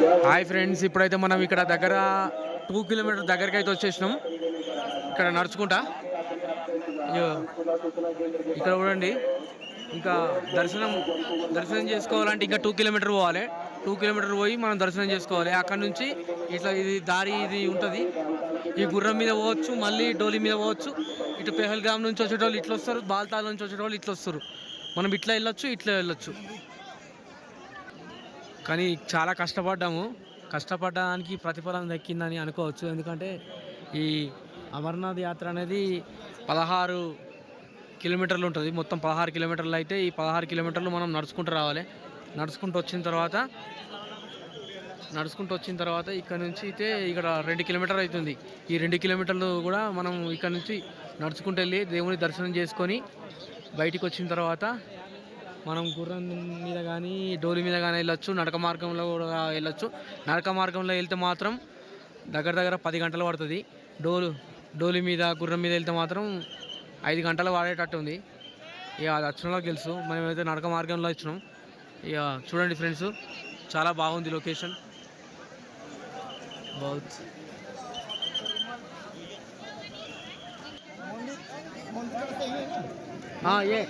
Hi friends, ఇప్పుడైతే మనం ఇక్కడ దగ్గర 2 కిలోమీటర్ దగ్గరికి అయితే వచ్చేసినాం. ఇక్కడ నడుచుకుంటా ఇక్కడ చూడండి. ఇంకా దర్శనం దర్శనం చేసుకోవాలంటే ఇంకా 2 కిలోమీటర్ పోవాలి. 2 కిలోమీటర్ పోయి మనం దర్శనం చేసుకోవాలి. అక్కడ నుంచి ఇట్లా ఇది దారి ఇది ఉంటుంది. ఈ గుర్రం మీద పోవచ్చు, మళ్ళీ డోలి మీద పోవచ్చు. ఇటు పెహల్గామ్ నుంచి వచ్చేటోళ్ళు ఇట్లా వస్తారు, బాల్తాల్ నుంచి వచ్చేటోళ్ళు ఇట్లా వస్తారు. మనం ఇట్లా వెళ్ళొచ్చు, ఇట్లా వెళ్ళొచ్చు. కానీ చాలా కష్టపడడానికి ప్రతిఫలం దక్కిందని అనుకోవచ్చు. ఎందుకంటే ఈ అమర్నాథ్ యాత్ర అనేది 16 కిలోమీటర్లు ఉంటుంది. మొత్తం 16 కిలోమీటర్లు అయితే ఈ 16 కిలోమీటర్లు మనం నడుచుకుంటూ రావాలి. నడుచుకుంటూ వచ్చిన తర్వాత ఇక్కడ నుంచి అయితే ఇక్కడ 2 కిలోమీటర్లు అవుతుంది. ఈ 2 కిలోమీటర్లు కూడా మనం ఇక్కడ నుంచి నడుచుకుంటూ వెళ్ళి దేవుని దర్శనం చేసుకొని బయటికి వచ్చిన తర్వాత మనం గుర్రం మీద కానీ డోలి మీద కానీ వెళ్ళొచ్చు. నడక మార్గంలో కూడా వెళ్ళొచ్చు. నడక మార్గంలో వెళ్తే మాత్రం దగ్గర 10 గంటలు పడుతుంది. డోలి మీద గుర్రం మీద వెళ్తే మాత్రం 5 గంటలు వాడేటట్టు ఉంది. ఇక అది వచ్చినలో తెలుసు. మనమైతే నడక మార్గంలో వచ్చినాం. ఇక చూడండి ఫ్రెండ్స్, చాలా బాగుంది లొకేషన్. బహుత్ ఏ